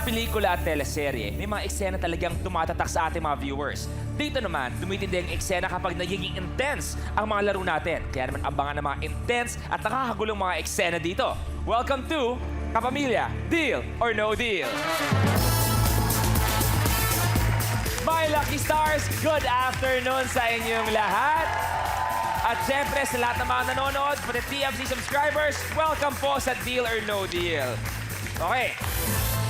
pelikula at teleserye, may mga eksena talagang tumatatak sa ating mga viewers. Dito naman, tumitindi ang eksena kapag nagiging intense ang mga laro natin. Kaya naman abangan ng mga intense at nakakagulong mga eksena dito. Welcome to Kapamilya, Deal or No Deal. My Lucky Stars, good afternoon sa inyong lahat. At syempre sa lahat ng mga nanonood, pati TFC subscribers, welcome po sa Deal or No Deal. Okay.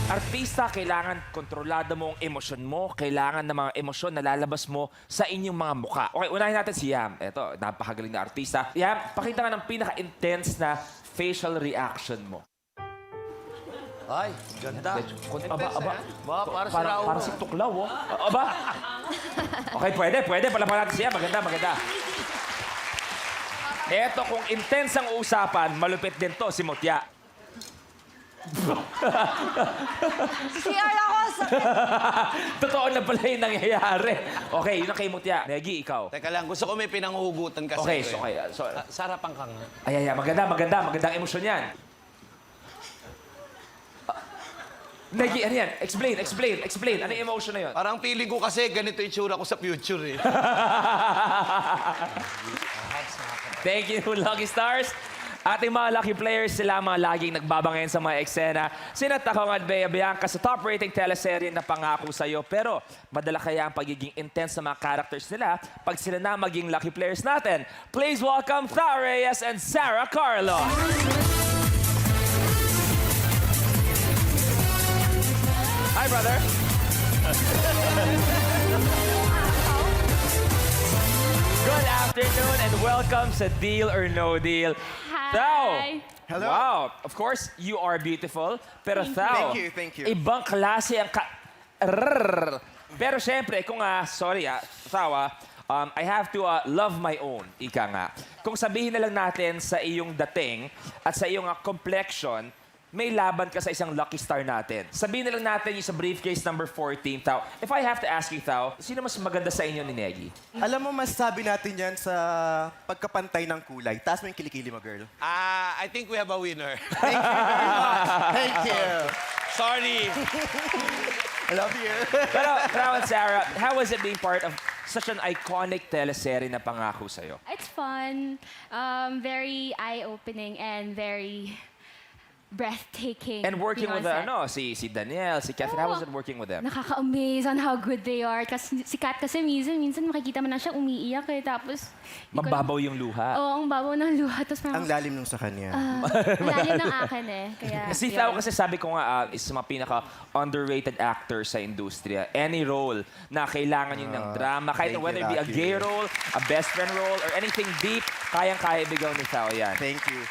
Artista, kailangan kontrolado mo ang emosyon mo. Kailangan ng mga emosyon na lalabas mo sa inyong mga mukha. Okay, unahin natin si Yam. Ito, napakagaling na artista. Yam, pakita nga ng pinaka-intense na facial reaction mo. Ay, ganda. Para si tuklaw, oh. Aba. Okay, pwede. Palapan natin siya. Maganda. Eto, kung intense ang usapan, malupit din to si Mutya. CR ako! Totoo na pala yung nangyayari. Okay, yun ang kay Mutya. Negi, ikaw. Teka lang, gusto ko may pinanghuhugutan kasi. Okay, ito, so, sarapan ka nga. ay, magandang emosyon yan. Negi, ano yan? Explain. Ano yung emotion na yun? Parang feeling ko kasi ganito yung tsura ko sa future eh. Thank you, Lucky Stars. Ating mga lucky players, sila mga laging nagbabangayan sa mga eksena. Sinat ako at Bea Bianca sa top rating teleserye na Pangako Sa'yo. Pero madala kaya ang pagiging intense ng mga characters nila pag sila na maging lucky players natin. Please welcome Thao Reyes and Sarah Carlo. Hi, brother. Good afternoon and welcome sa Deal or No Deal. Hi. Thao. Hello. Wow. Of course, you are beautiful. Pero Thao, Thank you. ibang klase ang Pero syempre, kung Thao, I have to love my own, ika nga. Kung sabihin na lang natin sa iyong dating at sa iyong complexion, may laban ka sa isang lucky star natin. Sabihin na lang natin yung sa briefcase number 14, Thao. If I have to ask you, Thao, sino mas maganda sa inyo ni Negi? Alam mo, mas sabi natin yan sa pagkapantay ng kulay. Taas mo yung kilikili mo, girl. I think we have a winner. Thank you very much. Thank you. Sorry. I love you. Pero, Thao and Sarah, how was it being part of such an iconic teleserye na Pangako Sa'yo? It's fun, very eye-opening, and very breathtaking. And working being with on set. si Daniel, si Catherine, how was it working with them? Nakaka-amaze on how good they are. Kasi si Kat kasi minsan makikita mo na siya umiiyak eh. Tapos... Mababaw yung luha. Oo, ang babaw ng luha. Tapos Ang lalim nung sa kanya. lalim ng akin eh. Kaya, Si Thao kasi sabi ko nga, is mga pinaka-underrated actor sa industriya. Any role na kailangan yun ng drama, kahit thank whether it you, be a Lucky. gay role, a best friend role, or anything deep, kayang-kaya bigaw ni Thao yan. Thank you.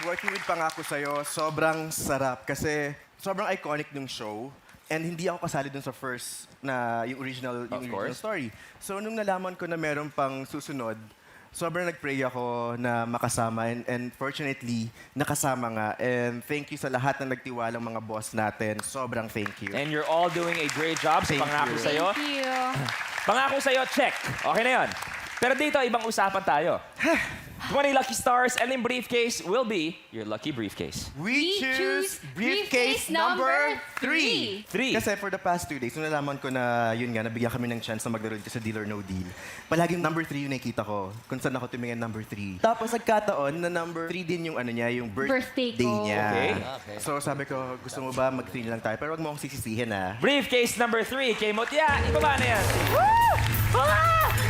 Working with Pangako Sa'yo, sobrang sarap kasi sobrang iconic nung show. And hindi ako kasali dun sa first na yung original story. So nung nalaman ko na meron pang susunod, sobrang nag-pray ako na makasama. And fortunately, nakasama nga. And thank you sa lahat na nagtiwalang mga boss natin. Sobrang thank you. And you're all doing a great job sa Thank Pangako you. Sa'yo. thank you. Pangako Sa'yo, check. Okay na yun. Pero dito, ibang usapan tayo. 20 lucky stars and in briefcase will be your lucky briefcase. We choose briefcase number 3. 3. Kasi for the past 2 days, nung nalaman ko na, yun nga, nabigyan kami ng chance na maglaro dito sa Deal or No Deal, palaging number 3 yung nakikita ko, kung saan ako tumingin number 3. Tapos nagkataon na number 3 din yung ano niya, yung Birthday birthday ko. niya. Okay. So sabi ko, gusto mo ba mag-3 lang tayo? Pero wag mo akong sisisihin, ha? Briefcase number 3 kay Mutya. Ibaba na yan. Woo!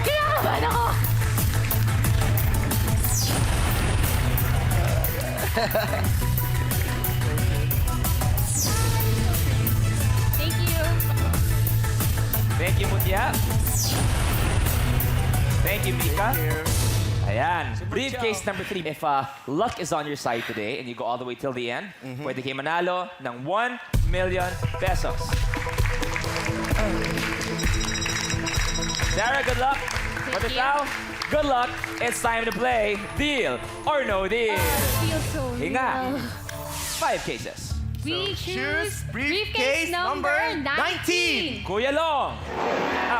Kinakabahan ako! Thank you. Thank you, Mutya. Thank you, Mika. Ayan. Briefcase number 3. If luck is on your side today and you go all the way till the end, pwede kayo manalo ng 1 million pesos. Sarah, good luck. But you. Thao, good luck. It's time to play Deal or No Deal. Feels so Hinga. real. 5 cases. We choose briefcase number 19. Kuya Long!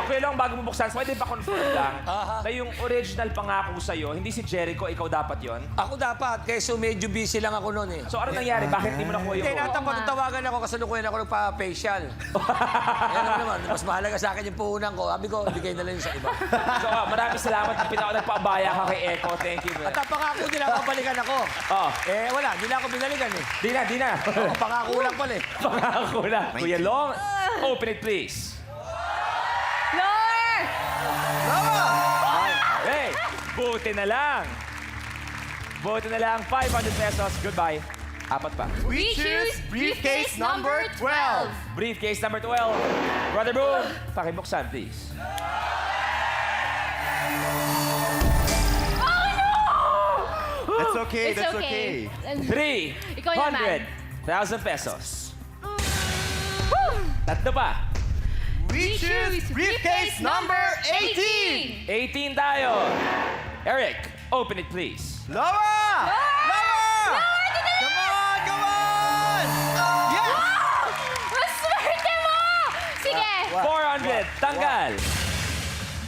Kuya Long, bago mo buksan, pwede pa confirm lang na yung original pangako sa'yo, hindi si Jericho, ikaw dapat yon. Ako dapat, kaysa medyo busy lang ako noon eh. So ano nangyari? Bakit di mo nakuha yung Hindi, role? tawagan ako, kasalukuyan ako nagpa-facial. Yan lang naman, mas mahalaga sa akin yung puhunan ko. Sabi ko, bigay na lang yun sa iba. So maraming salamat na nagpaabaya ka kay Echo. Thank you. At ang pangako nila, babalikan ako. Oh, Wala, hindi na ako binalikan eh. di na. Ang pangako lang pala eh. Pangako na. Kuya Long, open it please. Lord! Okay, buti na lang. 500 pesos. Goodbye. Apat pa. We choose briefcase number 12. Briefcase number 12. Brother Boom, pakibuksan please. That's okay, It's that's okay. okay. Ikaw naman. 300,000 pesos. Tatlo pa. We choose briefcase number 18. 18 tayo. Eric, open it please. Lower! Lower! Come on, come on! Yes! Maswerte mo! Sige! 400, tanggal.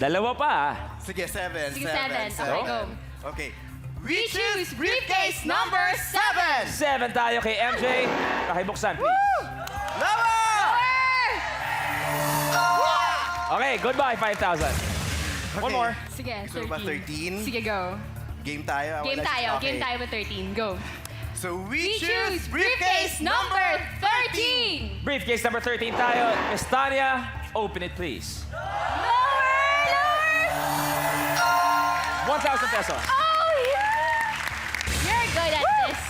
Dalawa pa. Sige, 7. Sige, 7. Okay, go. Okay. We choose briefcase number 7. 7 tayo kay MJ. Pakibuksan please. Lower! Okay, goodbye 5,000. One more. Sige, So ba 13? Sige, go. Game tayo? Game Wala- tayo. Okay. Game tayo with 13. Go. So we We choose choose briefcase number 13. Briefcase number 13 tayo. Miss Tanya, open it please. Lower! Lower! 1,000 pesos. Oh, yeah! You're good at this.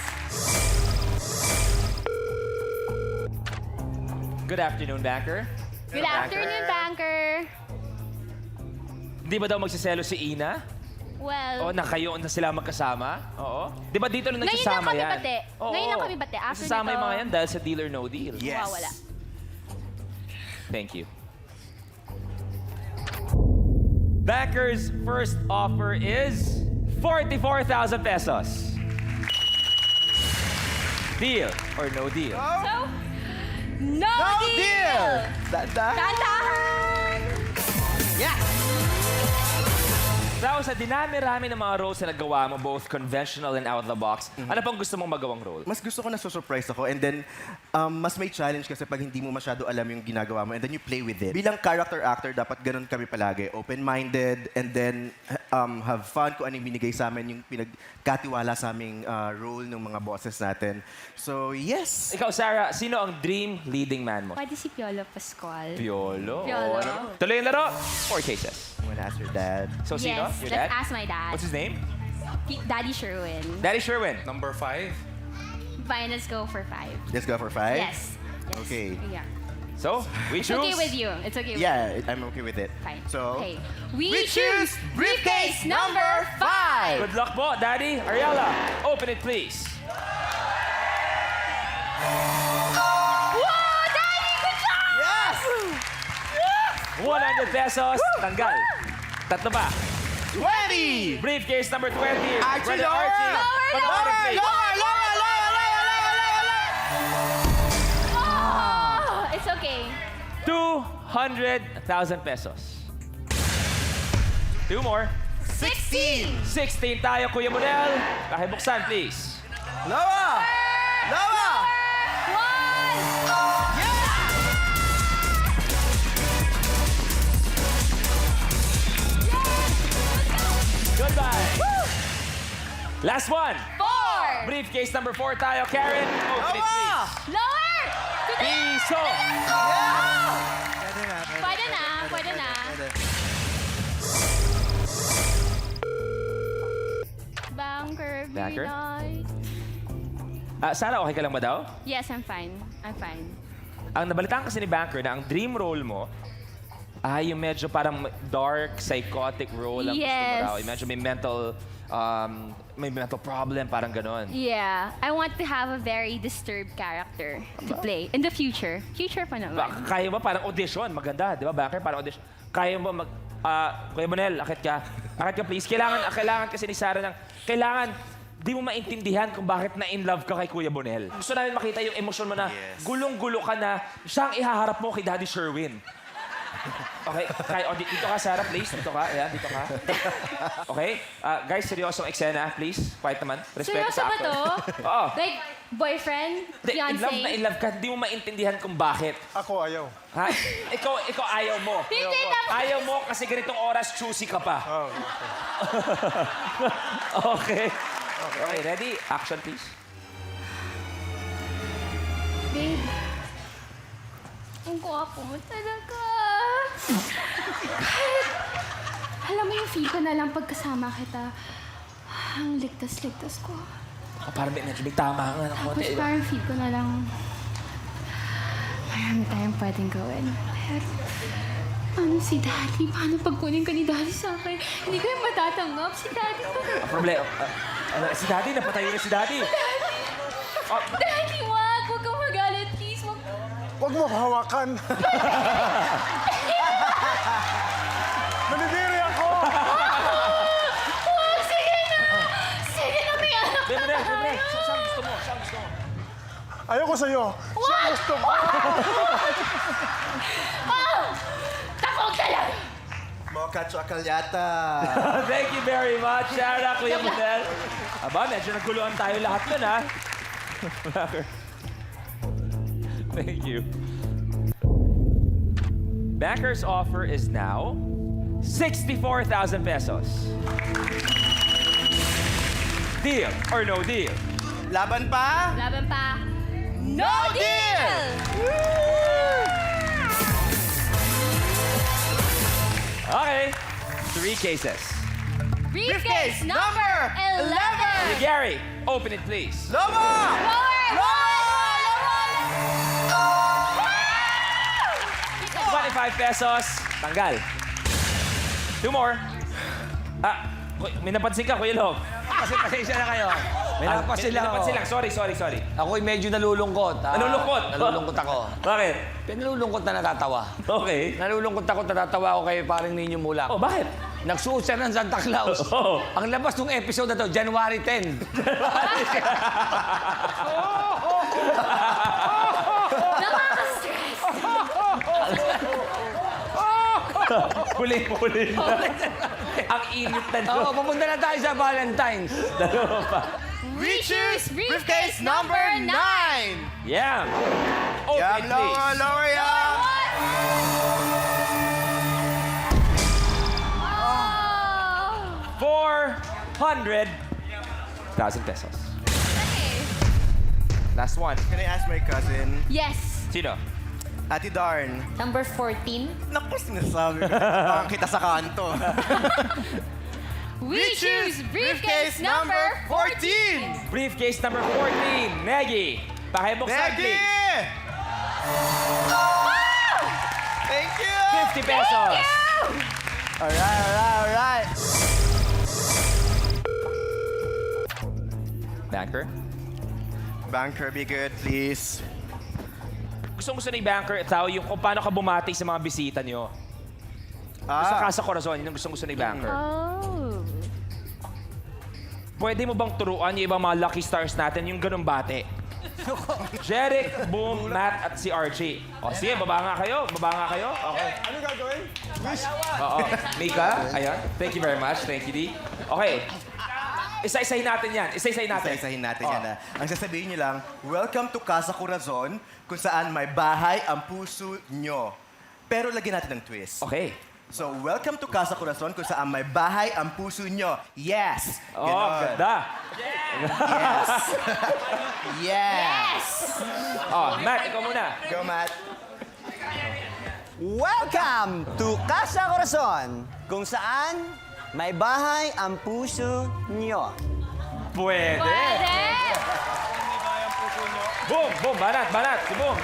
Good afternoon, banker. Good afternoon, banker. Di ba daw magsiselo si Ina? Well, Oo, na kayo na sila magkasama? Oo. Di ba dito lang Ngayon nagsasama lang kami yan? bate. Oo. Ngayon lang kami bate. After Nagsasama yung nito- mga yan dahil sa Deal or No Deal. Yes. mawawala. Thank you. Banker's first offer is 44,000 pesos. Deal or no deal? So, no, No deal! deal! Tanda? Tandahan! Yes! Now, sa dinami-rami ng mga roles na nagawa mo, both conventional and out of the box, ano pang gusto mong magawang role? Mas gusto ko na surprise ako and then mas may challenge kasi pag hindi mo masyado alam yung ginagawa mo and then you play with it. Bilang character actor, dapat ganun kami palagi. Open-minded and then have fun kung ano yung binigay sa amin, yung pinagkatiwala sa aming role ng mga bosses natin. So, yes! Ikaw, Sarah, sino ang dream leading man mo? Pwede si Piolo Pascual. Piolo. Piolo. Ano? Tuloy yung laro. 4 cases. I'm gonna ask your dad. So, sino? Yes, Your let's dad? ask my dad. What's his name? Daddy Sherwin. Daddy Sherwin. Number 5? Fine, let's go for 5. Let's go for 5? Yes. Yes. Okay. Yeah. So, we It's choose. okay with you. It's okay with you. Yeah, I'm okay with it. Fine. So, Okay. We choose briefcase number 5. Good luck po, Daddy. Ariella, open it please. Wow, Daddy, good job! yes! 100 pesos, tanggal. Tatlo pa. 20! Briefcase number 20. Archie, Brother lower! Archie. Lower, Panoorin, please. Oh, it's okay. 200,000 pesos. 2 more. 16. 16 tayo, Kuya Monel. Pakibuksan, please. Lower! Lower! 1. Goodbye. Last one. 4. Briefcase number 4 tayo. Karen, open it, please. Lower. Piso. Pwede na. Pwede na. Banker, be Banker? nice. Sarah, okay ka lang ba daw? Yes, I'm fine. I'm fine. Ang nabalitaan kasi ni Banker na ang dream role mo ay yung medyo parang dark, psychotic role ang gusto mo Yes. raw. Yung medyo may mental problem, parang ganon. Yeah, I want to have a very disturbed character to play in the future. Future pa naman. Kaya mo parang audition, maganda, di ba Banker? Parang audition. Kaya mo Kuya Monel, akit ka. Akit ka please. Kailangan kasi ni Sarah kailangan di mo maintindihan kung bakit na-in-love ka kay Kuya Bonel. Gusto namin makita yung emosyon mo na gulong-gulo ka na siyang ihaharap mo kay Daddy Sherwin. Okay, dito ka, Sarah, please. Dito ka, ayan, dito ka. Okay, guys, seryosong eksena, please. Quiet naman. Respeto Seryoso sa ba actor. to? Oo. Like, boyfriend? Fiancé? In love ka, di mo maintindihan kung bakit. Ako, ayaw. Ha? Ikaw ayaw mo. Hindi, tapos... Ayaw mo kasi ganitong oras, choosy ka pa. Oh, Okay. Okay, ready? Action, please. Babe, ang gwapo mo talaga. Kahit, alam mo yung feel ko na lang pagkasama kita. Ang ligtas-ligtas ko. Parang medyo may tama nga ng Tapos konti. parang feel ko na lang, marami tayong pwedeng gawin. Pero, ano si Daddy? Paano pagkunin ka ni Daddy sa akin? Hindi ko yung matatanggap. Si Daddy pa na. Problema. Si Daddy, napatayo na si Daddy. Daddy, wag! Huwag kang magalit, please. Wag. Huwag mo hawakan. Nanidiri ako. Wag! Sige na! Sige na, may anak na Siyang tayo. gusto mo. Siyang gusto mo. Ayoko sa'yo. Siya gusto mo. Takot ka lang! Mocha Chocolata. Thank you very much, Sarah, Kuya Bonel. Aba, medyo naguluhan tayo lahat nun, ha? Thank you. Banker's offer is now 64,000 pesos. Deal or no deal? Laban pa? Laban pa. No deal! Okay, 3 cases. Briefcase number 11! Gary, open it, please. Lobo! Lower! 25 pesos, tanggal. 2 more. May napansin ka, Kuya Log. Kasi pasensya na kayo. May napasin lang ako. Napansin lang. Sorry. Ako'y medyo nalulungkot. Nalulungkot? Nalulungkot ako. Bakit? Nalulungkot na natatawa. Okay. Nalulungkot ako, natatawa ako kay parang Ninyo Mulak. Oh, bakit? Nagsuot siya ng Santa Claus. Oo. Ang labas ng episode na to, January 10. Nakaka-stress! Huli. Ang init na Oo, doon. pupunta na tayo sa Valentine's. Dalawa pa. We choose briefcase number 9! Yeah. Open Yam, it, lower, please. lower, yam! Oh! 400,000 pesos. Last one. Can I ask my cousin? Yes! Sino? Ate Darn. Number 14. Naku, sinasabi ko. Parang kita sa kanto. We choose briefcase number 14! Briefcase number 14. Maggie. Pakibuksan, Maggie! please. Thank you! 50 pesos. Alright. Banker. Banker, be good, please. Gusto ni Banker itaw yung kung paano ka bumati sa mga bisita niyo. Sa Casa Corazon, yun ang gusto ni Banker. Oh. Pwede mo bang turuan yung ibang mga lucky stars natin yung ganun bate? Jeric, Boom, Matt, at si RJ. O sige, baba nga kayo. Okay. Ano gagawin? Wish. Oo. Mika, ayan. Thank you very much. Thank you, D. Okay. Isa-isahin natin yan. Isa-isahin natin yan. Ang sasabihin niyo lang, welcome to Casa Corazon, kung saan may bahay ang puso nyo. Pero lagyan natin ng twist. Okay. So, welcome to Casa Corazon, kung saan may bahay ang puso nyo. Yes! Oh, Ganon. ganda. Yes! Yes! Oh, Matt, ikaw muna. Go, Matt. Welcome to Casa Corazon, kung saan may bahay ang puso nyo. Pwede. Pwede! Boom, banat. Si Boom.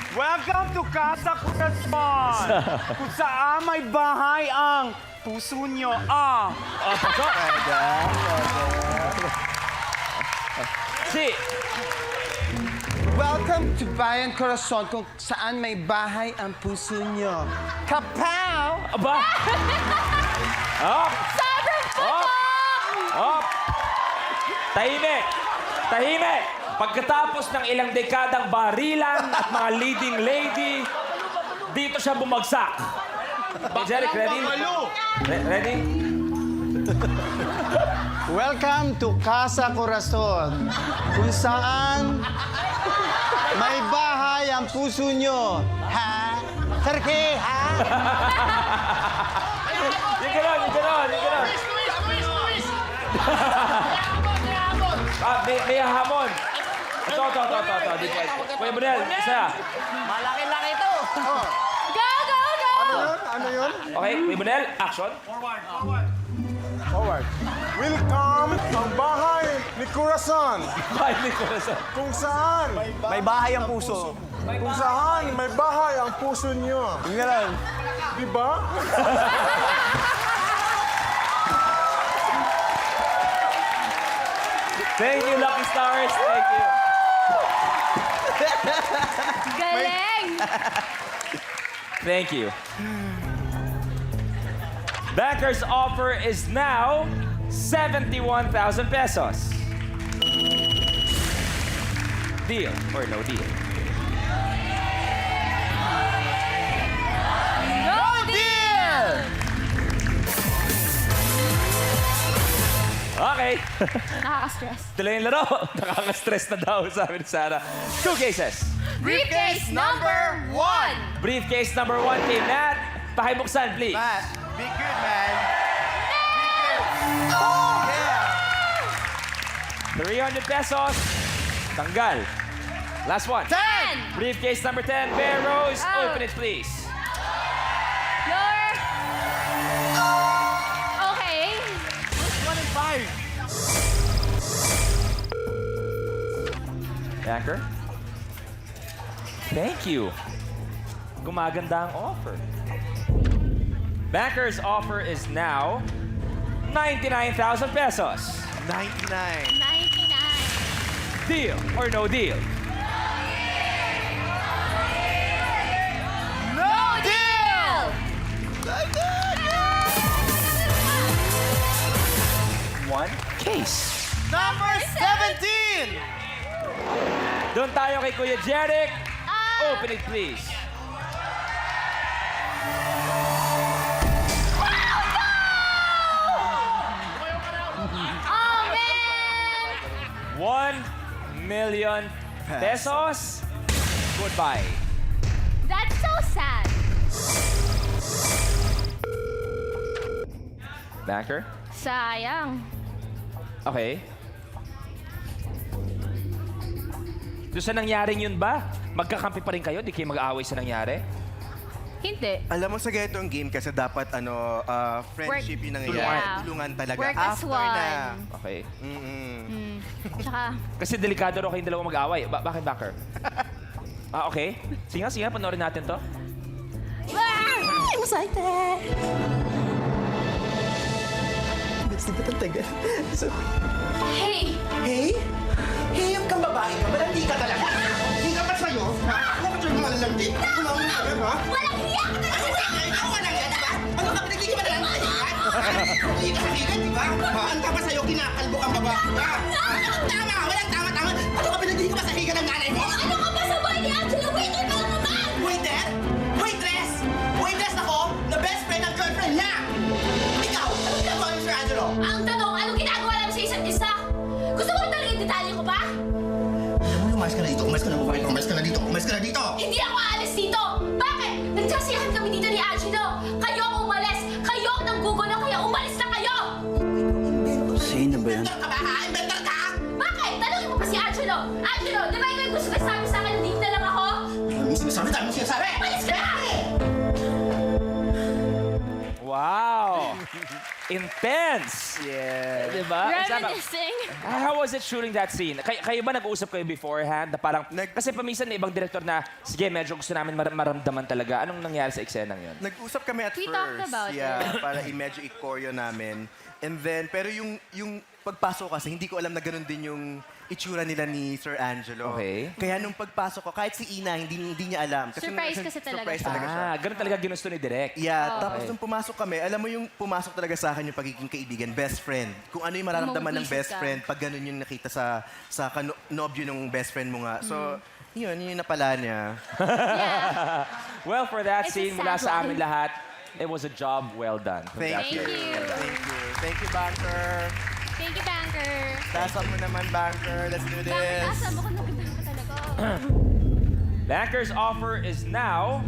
Welcome to Casa Corazon. Kung saan may bahay ang puso nyo. Pasok. Si. Welcome to Bayan Corazon, kung saan may bahay ang puso nyo. Kapow! Aba. Up. Sobrang Up. putok! Up. Tahimik! Tahimik! Pagkatapos ng ilang dekadang barilan at mga leading lady, dito siya bumagsak. Okay, Jeric, ready? Ready? Welcome to Casa Corazon, kung saan may bahay ang puso nyo. Ha? Sergey, ha? Yung gano'n, yung gano'n, yung gano'n. May hamon. Ito. Dito. Kuya Brunel, isa. Malaki-laki ito. Go, go, go! Ano yun? Okay, Kuya Brunel, action. Forward. Welcome ang bahay ni Corazon. Ay, may corazon. Kung saan May bahay ang puso. kung saan may bahay ang puso niyo. Ganun. Di ba? Thank you, Lucky Stars. Thank you. Galing! Thank you. Banker's offer is now 71,000 pesos. Deal or no deal? No deal! Okay. Nakaka-stress. Tuloy yung laro. Nakaka-stress na daw, sabi ni Sarah. 2 cases. Briefcase number 1! Briefcase number 1 kay Matt. Pakibuksan, please. Matt, be good, man. 300 pesos. Tanggal. Last one. 10! Briefcase number 10, Bear Rose. Oh. Open it, please. Lower. Okay. 1 and 5. Banker. Thank you. Gumaganda ang offer. Banker's offer is now 99,000 pesos. 99. 99. Deal or no deal? No deal! One case. Number 17! Doon tayo kay Kuya Jeric. Open it, please. Oh, man! 1 million pesos. Goodbye. That's so sad. Banker? Sayang. Okay. Doon sa nangyaring yun ba? Magkakampi pa rin kayo? Di kayo mag-aaway sa nangyari? Hindi. Alam mo sa ganitong game kasi dapat friendship yung nangyayari. Yeah. Tulungan talaga. Work as After one. na. Okay. Tsaka, Kasi delikado raw kayong dalawa mag-aaway. Bakit, Banker? Okay. Sige nga, panoorin natin to. I'm excited! Hey! Hey? Hey, kang babae ka, malandi ka talaga. Hindi ka ba sa'yo? Ha? Ako ba sa'yo malalandi? Wala mo na ha? Walang hiya ka na sa Ako ka lang yan, di ba? Ano ka pinagiging ba nalang hindi ka sabigan, di ba? Ang tama sa'yo, kinakalbo kang babae ka. Tama, walang tama. Ano ka pinagiging ba sa higa ng nanay mo? Ano ka ba sa boy ni Angelo? Waiter ka lang naman! Waiter? Waitress? Waitress ako, na best friend ng girlfriend niya. Ikaw, ano ginagawa niyo, Sir Angelo? Ang tanong, anong ginagawa namin sa isa't isa? Gusto mo talaga yung detalye ko pa? Umayos ka na dito, umayos ka na mabait, umayos ka na dito, umayos ka na dito. Hindi ako aalis dito! Bakit? Nagtsasiyahan kami dito ni Angelo! Kayo ang umalis! Kayo ang nanggugulo, kaya umalis na kayo! Sino ba yan? Inventor ka ba ha? Inventor ka? Bakit? Tanungin mo pa si Angelo! Angelo, di ba ikaw yung gusto ka sabi sa akin na dito na lang ako? Dami mong sinasabi. Umalis ka na! Wow! Intense! Yeah. Diba? Reminiscing. How was it shooting that scene? Kayo ba nag-uusap kayo beforehand? Na parang, Nag- kasi paminsan may ibang director na, sige, medyo gusto namin maramdaman talaga. Anong nangyari sa eksenang yun? Nag-usap kami at We first. talked about yeah, para i-medyo i-choreo namin. And then, pero yung pagpasok kasi, hindi ko alam na ganun din yung itsura nila ni Sir Angelo. Okay. Kaya nung pagpasok ko, kahit si Ina, hindi niya alam. Surprise kasi talaga surprise siya. talaga siya. Ganun talaga ginusto ni Direk. Yeah, tapos nung pumasok kami, alam mo yung pumasok talaga sa akin yung pagiging kaibigan, best friend. Kung ano yung mararamdaman ng best Mabubwisit ka. friend pag ganun yung nakita sa nobyo ng best friend mo nga. So, yun yung napala niya. Well, for that It's a scene, mula sad sa amin one. lahat, it was a job well done. Thank you. Congratulations. Thank you. Thank you, Banker. Thank you, Banker. Tasa mo naman, Banker. Let's do Bakit this. nasa mo ko talaga? Banker's offer is now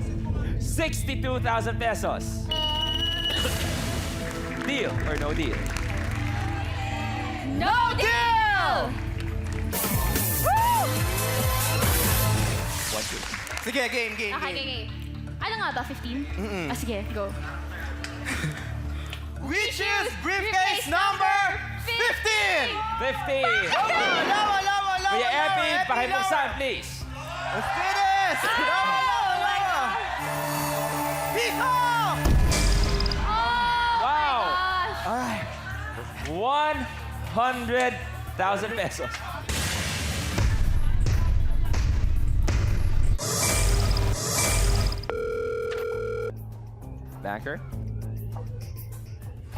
62,000 pesos. Deal or no deal? No deal! Woo! Sige, game. Okay. Ano nga ba, 15? Ah, sige, go. We choose briefcase number 15! 50. Lawa! Kuya Epi, pakibuksan, please. Let's do this! Lawa! Piso! Wow! Gosh! 100,000 pesos. Banker?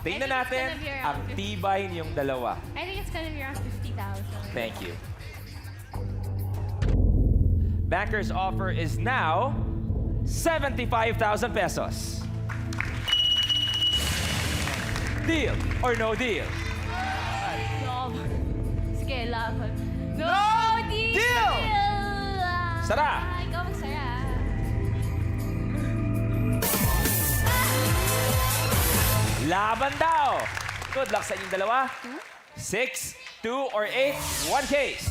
Tingnan I think it's natin gonna be around ang 50. tibay niyong dalawa. I think it's gonna be around 50,000. Thank you. Banker's offer is now 75,000 pesos. Deal or no deal? No. Sige, laban. No deal! deal! Sara! Ikaw magsara. Laban daw! Good luck sa inyong dalawa. 6, 2, or 8, one case.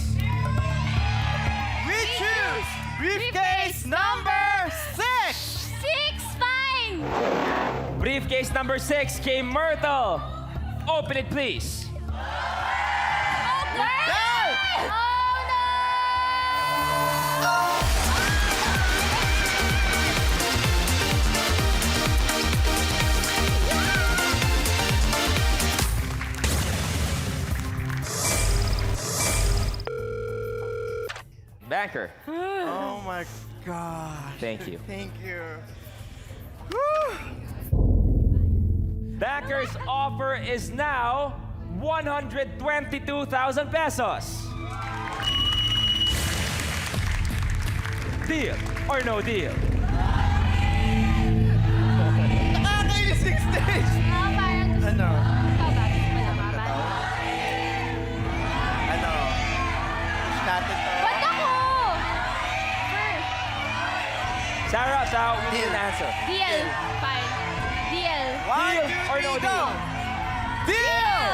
We choose briefcase number 6! 6, fine! Briefcase number 6 came Myrtle. Open it, please. Okay! Oh, no! Banker, Oh my gosh. thank you. Thank you. Banker's offer is now 122,000 pesos. Deal or no deal? Nakakainis 6 days! Parang gusto Ano? Ikaw ba? Gusto mo lang ba? Ano? Push natin to. Ba't ako? First. Sarah, we need an answer. Deal. Fine. Deal. Deal or no deal? Deal!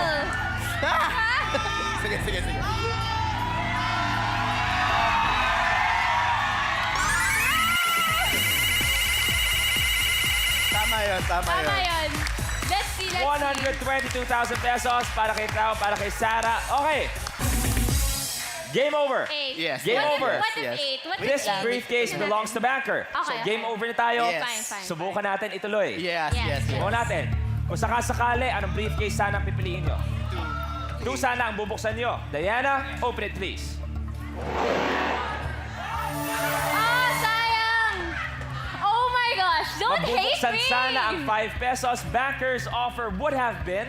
Ah! Sige. Tama yun. Tama yun. Let's see. 122,000 pesos para kay Tao, para kay Sarah. Okay. Game over. 8. Yes. Game over. What if 8? What if This 8? briefcase belongs to Banker. So Okay. game over na tayo. Yes. Fine. Subukan natin ituloy. Yes. Subukan natin. Kung sakasakali, anong briefcase sana ang pipiliin nyo? 2 sana ang bubuksan nyo. Diana, open it please. Ah, sayang! Oh my gosh, don't hate Mabubuksan me! sana ang 5 pesos. Banker's offer would have been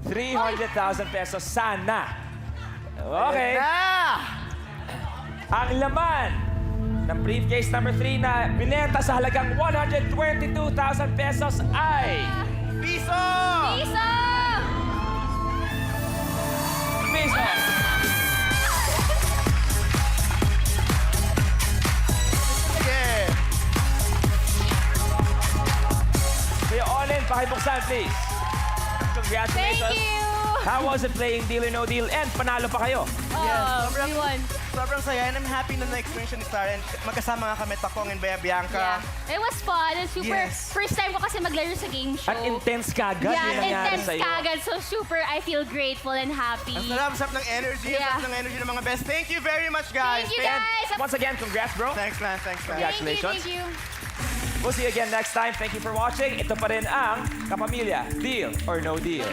300,000 pesos sana. Okay. Ang laman ng briefcase number 3 na binenta sa halagang 122,000 pesos ay Piso! Piso! pesos. Sige. Kuya Olin, pakibuksan please. Congratulations. Thank you! How was it playing Deal or No Deal? And panalo pa kayo. Oh, we won. Sobrang saya and I'm happy na na-experience ni Star and magkasama nga kami Takong and Bianca. Yeah. It was fun. It's super. Yes. First time ko kasi maglaro sa game show. At intense kagad yung Yeah, nangyari intense sa'yo. kagad. So super, I feel grateful and happy. Ang sarap ng energy, Yeah. ang sarap ng energy ng mga best. Thank you very much, guys. Thank you, guys! Once again, congrats bro. Thanks, man. Congratulations. Thank you. We'll see you again next time. Thank you for watching. Ito pa rin ang Kapamilya, Deal or No Deal.